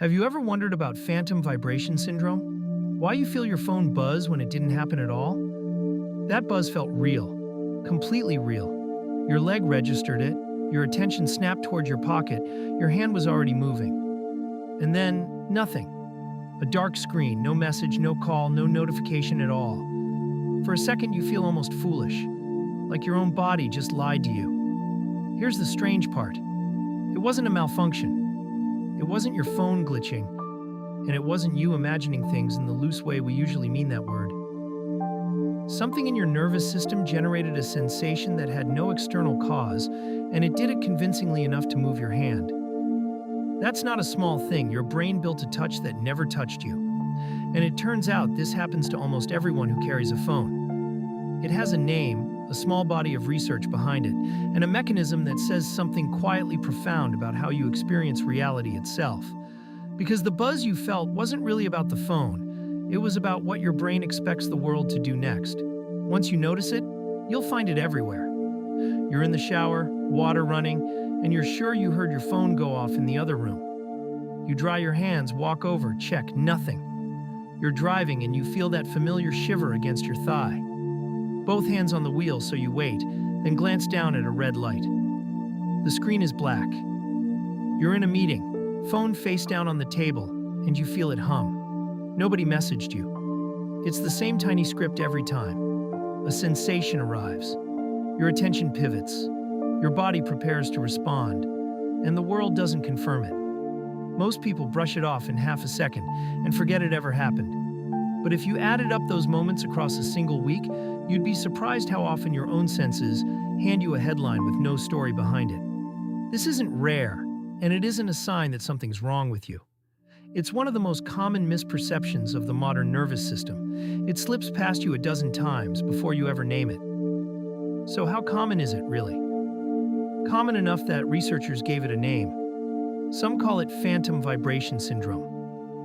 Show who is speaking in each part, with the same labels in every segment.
Speaker 1: Have you ever wondered about phantom vibration syndrome? Why you feel your phone buzz when it didn't happen at all? That buzz felt real, completely real. Your leg registered it, your attention snapped toward your pocket, your hand was already moving. And then, nothing. A dark screen, no message, no call, no notification at all. For a second, you feel almost foolish, like your own body just lied to you. Here's the strange part. It wasn't a malfunction. It wasn't your phone glitching, and it wasn't you imagining things in the loose way we usually mean that word. Something in your nervous system generated a sensation that had no external cause, and it did it convincingly enough to move your hand. That's not a small thing. Your brain built a touch that never touched you. And it turns out this happens to almost everyone who carries a phone. It has a name, a small body of research behind it, and a mechanism that says something quietly profound about how you experience reality itself. Because the buzz you felt wasn't really about the phone, it was about what your brain expects the world to do next. Once you notice it, you'll find it everywhere. You're in the shower, water running, and you're sure you heard your phone go off in the other room. You dry your hands, walk over, check, nothing. You're driving and you feel that familiar shiver against your thigh. Both hands on the wheel, so you wait, then glance down at a red light. The screen is black. You're in a meeting, phone face down on the table, and you feel it hum. Nobody messaged you. It's the same tiny script every time. A sensation arrives. Your attention pivots. Your body prepares to respond, and the world doesn't confirm it. Most people brush it off in half a second and forget it ever happened. But if you added up those moments across a single week, you'd be surprised how often your own senses hand you a headline with no story behind it. This isn't rare, and it isn't a sign that something's wrong with you. It's one of the most common misperceptions of the modern nervous system. It slips past you a dozen times before you ever name it. So how common is it, really? Common enough that researchers gave it a name. Some call it phantom vibration syndrome.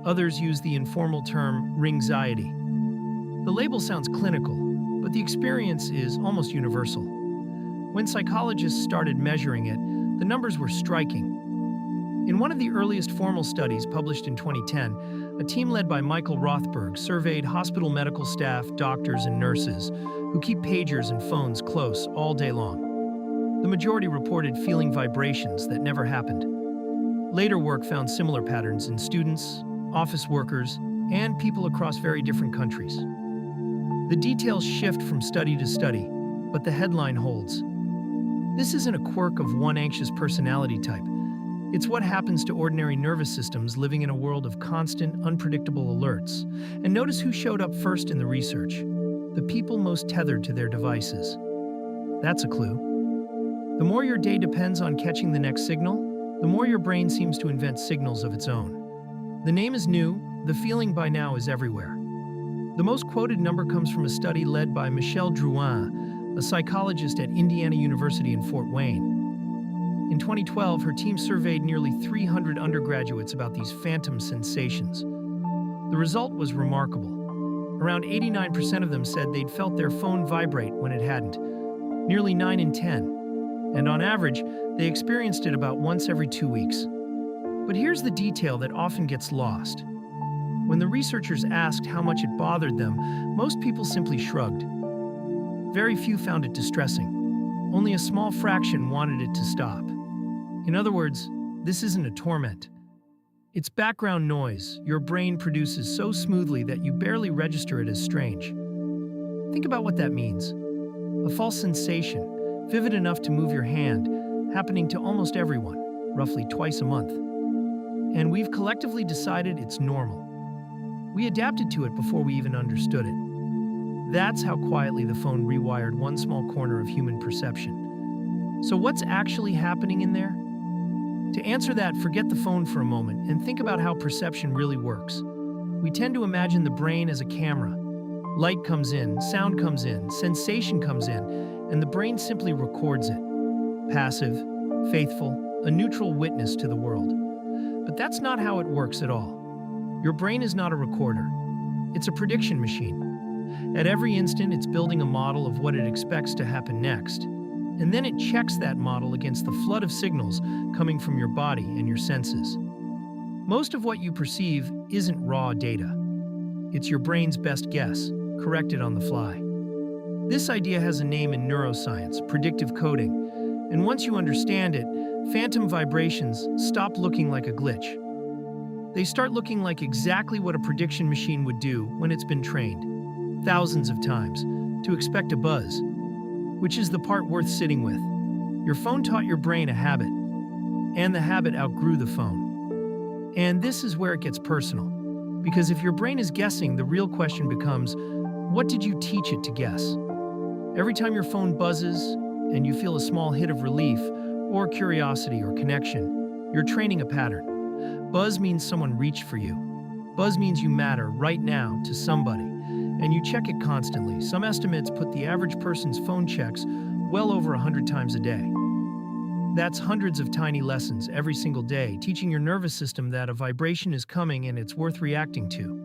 Speaker 1: Others use the informal term ringxiety. The label sounds clinical, but the experience is almost universal. When psychologists started measuring it, the numbers were striking. In one of the earliest formal studies published in 2010, a team led by Michael Rothberg surveyed hospital medical staff, doctors, and nurses who keep pagers and phones close all day long. The majority reported feeling vibrations that never happened. Later work found similar patterns in students, office workers, and people across very different countries. The details shift from study to study, but the headline holds. This isn't a quirk of one anxious personality type. It's what happens to ordinary nervous systems living in a world of constant, unpredictable alerts. And notice who showed up first in the research. The people most tethered to their devices. That's a clue. The more your day depends on catching the next signal, the more your brain seems to invent signals of its own. The name is new, the feeling by now is everywhere. The most quoted number comes from a study led by Michel Drouin, a psychologist at Indiana University in Fort Wayne. In 2012, her team surveyed nearly 300 undergraduates about these phantom sensations. The result was remarkable. Around 89% of them said they'd felt their phone vibrate when it hadn't, nearly 9 in 10. And on average, they experienced it about once every 2 weeks. But here's the detail that often gets lost. When the researchers asked how much it bothered them, most people simply shrugged. Very few found it distressing. Only a small fraction wanted it to stop. In other words, this isn't a torment. It's background noise your brain produces so smoothly that you barely register it as strange. Think about what that means. A false sensation, vivid enough to move your hand, happening to almost everyone, roughly twice a month. And we've collectively decided it's normal. We adapted to it before we even understood it. That's how quietly the phone rewired one small corner of human perception. So what's actually happening in there? To answer that, forget the phone for a moment and think about how perception really works. We tend to imagine the brain as a camera. Light comes in, sound comes in, sensation comes in, and the brain simply records it. Passive, faithful, a neutral witness to the world. But that's not how it works at all. Your brain is not a recorder. It's a prediction machine. At every instant, it's building a model of what it expects to happen next. And then it checks that model against the flood of signals coming from your body and your senses. Most of what you perceive isn't raw data. It's your brain's best guess, corrected on the fly. This idea has a name in neuroscience, predictive coding, and once you understand it, phantom vibrations stop looking like a glitch. They start looking like exactly what a prediction machine would do when it's been trained, thousands of times, to expect a buzz, which is the part worth sitting with. Your phone taught your brain a habit, and the habit outgrew the phone. And this is where it gets personal, because if your brain is guessing, the real question becomes, what did you teach it to guess? Every time your phone buzzes and you feel a small hit of relief or curiosity or connection, you're training a pattern. Buzz means someone reached for you. Buzz means you matter right now to somebody, and you check it constantly. Some estimates put the average person's phone checks well over 100 times a day. That's hundreds of tiny lessons every single day, teaching your nervous system that a vibration is coming and it's worth reacting to.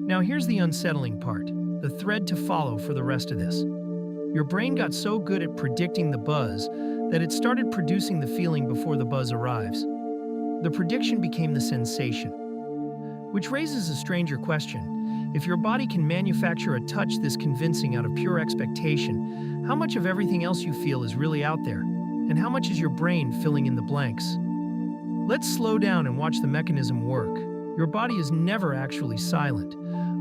Speaker 1: Now here's the unsettling part, the thread to follow for the rest of this. Your brain got so good at predicting the buzz that it started producing the feeling before the buzz arrives. The prediction became the sensation. Which raises a stranger question. If your body can manufacture a touch this convincing out of pure expectation, how much of everything else you feel is really out there? And how much is your brain filling in the blanks? Let's slow down and watch the mechanism work. Your body is never actually silent.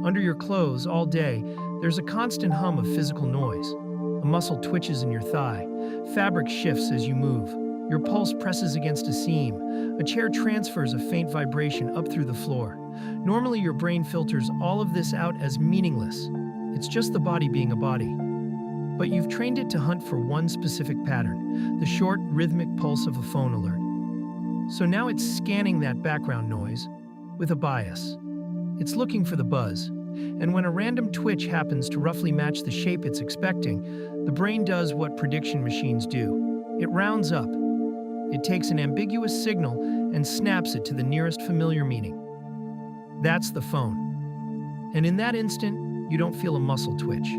Speaker 1: Under your clothes all day, there's a constant hum of physical noise. A muscle twitches in your thigh. Fabric shifts as you move. Your pulse presses against a seam. A chair transfers a faint vibration up through the floor. Normally, your brain filters all of this out as meaningless. It's just the body being a body. But you've trained it to hunt for one specific pattern, the short, rhythmic pulse of a phone alert. So now it's scanning that background noise with a bias. It's looking for the buzz. And when a random twitch happens to roughly match the shape it's expecting, the brain does what prediction machines do. It rounds up. It takes an ambiguous signal and snaps it to the nearest familiar meaning. That's the phone. And in that instant, you don't feel a muscle twitch.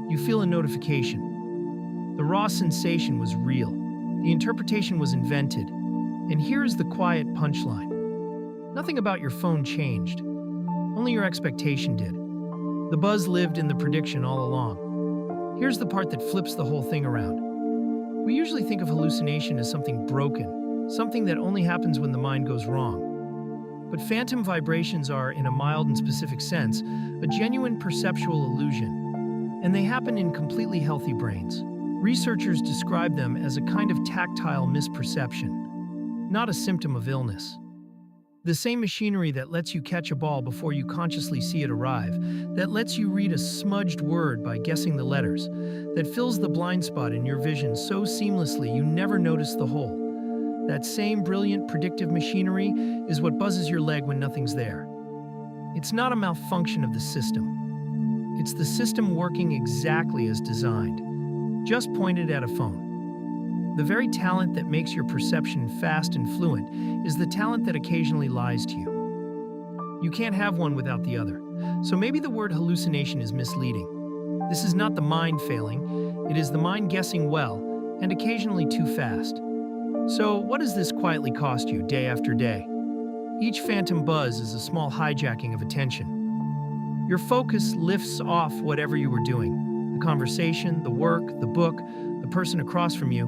Speaker 1: You feel a notification. The raw sensation was real. The interpretation was invented. And here's the quiet punchline. Nothing about your phone changed. Only your expectation did. The buzz lived in the prediction all along. Here's the part that flips the whole thing around. We usually think of hallucination as something broken, something that only happens when the mind goes wrong. But phantom vibrations are, in a mild and specific sense, a genuine perceptual illusion, and they happen in completely healthy brains. Researchers describe them as a kind of tactile misperception, not a symptom of illness. The same machinery that lets you catch a ball before you consciously see it arrive, that lets you read a smudged word by guessing the letters, that fills the blind spot in your vision so seamlessly you never notice the hole. That same brilliant predictive machinery is what buzzes your leg when nothing's there. It's not a malfunction of the system. It's the system working exactly as designed, just pointed at a phone. The very talent that makes your perception fast and fluent is the talent that occasionally lies to you. You can't have one without the other. So maybe the word hallucination is misleading. This is not the mind failing, it is the mind guessing well, and occasionally too fast. So what does this quietly cost you day after day? Each phantom buzz is a small hijacking of attention. Your focus lifts off whatever you were doing, the conversation, the work, the book, the person across from you,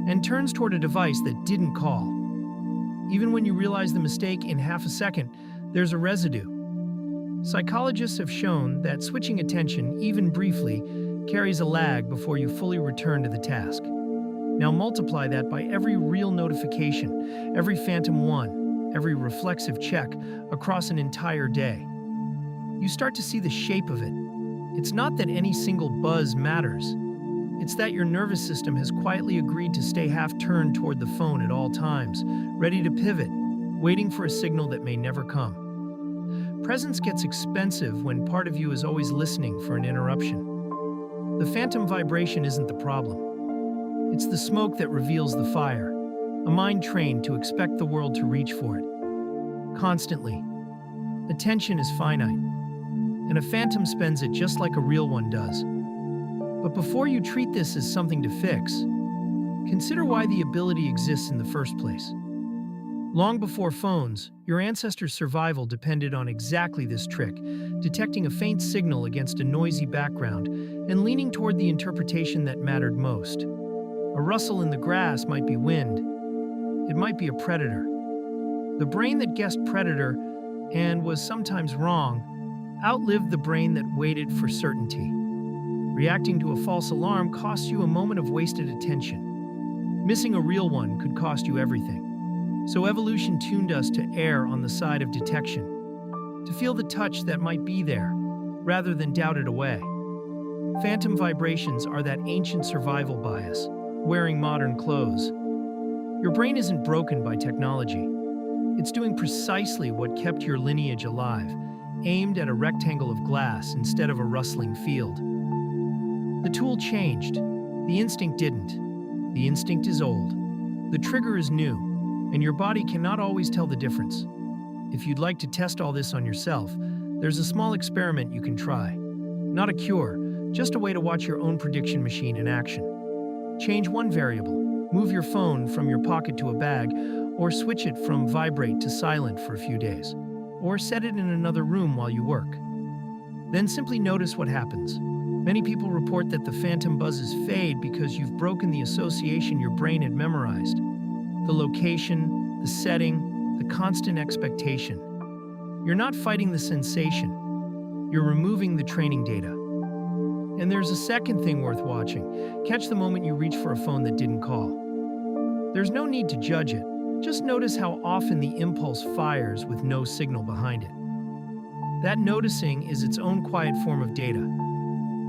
Speaker 1: and turns toward a device that didn't call. Even when you realize the mistake in half a second, there's a residue. Psychologists have shown that switching attention, even briefly, carries a lag before you fully return to the task. Now multiply that by every real notification, every phantom one, every reflexive check across an entire day. You start to see the shape of it. It's not that any single buzz matters. It's that your nervous system has quietly agreed to stay half-turned toward the phone at all times, ready to pivot, waiting for a signal that may never come. Presence gets expensive when part of you is always listening for an interruption. The phantom vibration isn't the problem. It's the smoke that reveals the fire, a mind trained to expect the world to reach for it. Constantly. Attention is finite, and a phantom spends it just like a real one does. But before you treat this as something to fix, consider why the ability exists in the first place. Long before phones, your ancestors' survival depended on exactly this trick, detecting a faint signal against a noisy background and leaning toward the interpretation that mattered most. A rustle in the grass might be wind. It might be a predator. The brain that guessed predator and was sometimes wrong outlived the brain that waited for certainty. Reacting to a false alarm costs you a moment of wasted attention. Missing a real one could cost you everything. So evolution tuned us to err on the side of detection, to feel the touch that might be there, rather than doubt it away. Phantom vibrations are that ancient survival bias, wearing modern clothes. Your brain isn't broken by technology. It's doing precisely what kept your lineage alive, aimed at a rectangle of glass instead of a rustling field. The tool changed. The instinct didn't. The instinct is old. The trigger is new, and your body cannot always tell the difference. If you'd like to test all this on yourself, there's a small experiment you can try. Not a cure, just a way to watch your own prediction machine in action. Change one variable. Move your phone from your pocket to a bag, or switch it from vibrate to silent for a few days. Or set it in another room while you work. Then simply notice what happens. Many people report that the phantom buzzes fade because you've broken the association your brain had memorized. The location, the setting, the constant expectation. You're not fighting the sensation. You're removing the training data. And there's a second thing worth watching. Catch the moment you reach for a phone that didn't call. There's no need to judge it. Just notice how often the impulse fires with no signal behind it. That noticing is its own quiet form of data.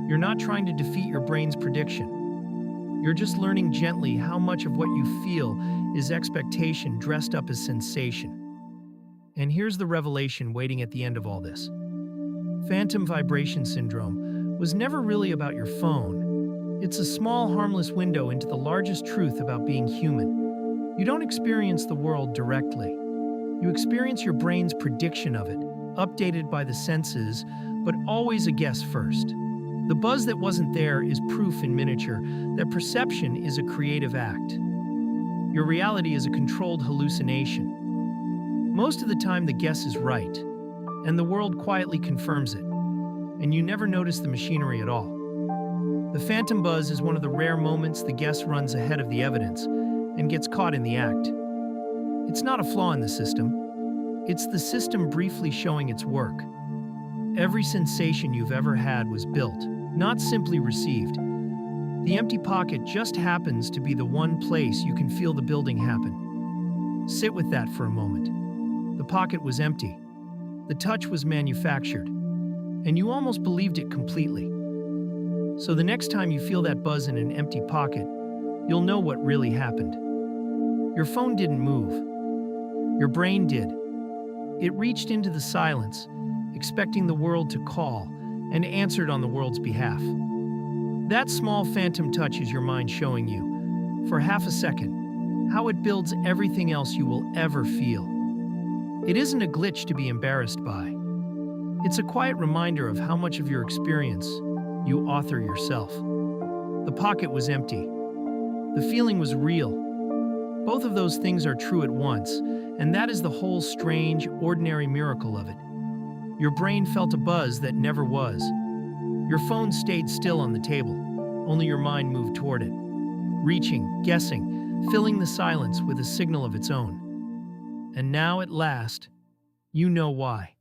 Speaker 1: You're not trying to defeat your brain's prediction. You're just learning gently how much of what you feel is expectation dressed up as sensation. And here's the revelation waiting at the end of all this. Phantom vibration syndrome was never really about your phone. It's a small, harmless window into the largest truth about being human. You don't experience the world directly. You experience your brain's prediction of it, updated by the senses, but always a guess first. The buzz that wasn't there is proof in miniature that perception is a creative act. Your reality is a controlled hallucination. Most of the time the guess is right, and the world quietly confirms it, and you never notice the machinery at all. The phantom buzz is one of the rare moments the guess runs ahead of the evidence and gets caught in the act. It's not a flaw in the system. It's the system briefly showing its work. Every sensation you've ever had was built, not simply received. The empty pocket just happens to be the one place you can feel the building happen. Sit with that for a moment. The pocket was empty. The touch was manufactured. And you almost believed it completely. So the next time you feel that buzz in an empty pocket, you'll know what really happened. Your phone didn't move. Your brain did. It reached into the silence, expecting the world to call, and answered on the world's behalf. That small phantom touch is your mind showing you, for half a second, how it builds everything else you will ever feel. It isn't a glitch to be embarrassed by. It's a quiet reminder of how much of your experience you author yourself. The pocket was empty. The feeling was real. Both of those things are true at once, and that is the whole strange, ordinary miracle of it. Your brain felt a buzz that never was. Your phone stayed still on the table, only your mind moved toward it, reaching, guessing, filling the silence with a signal of its own. And now, at last, you know why.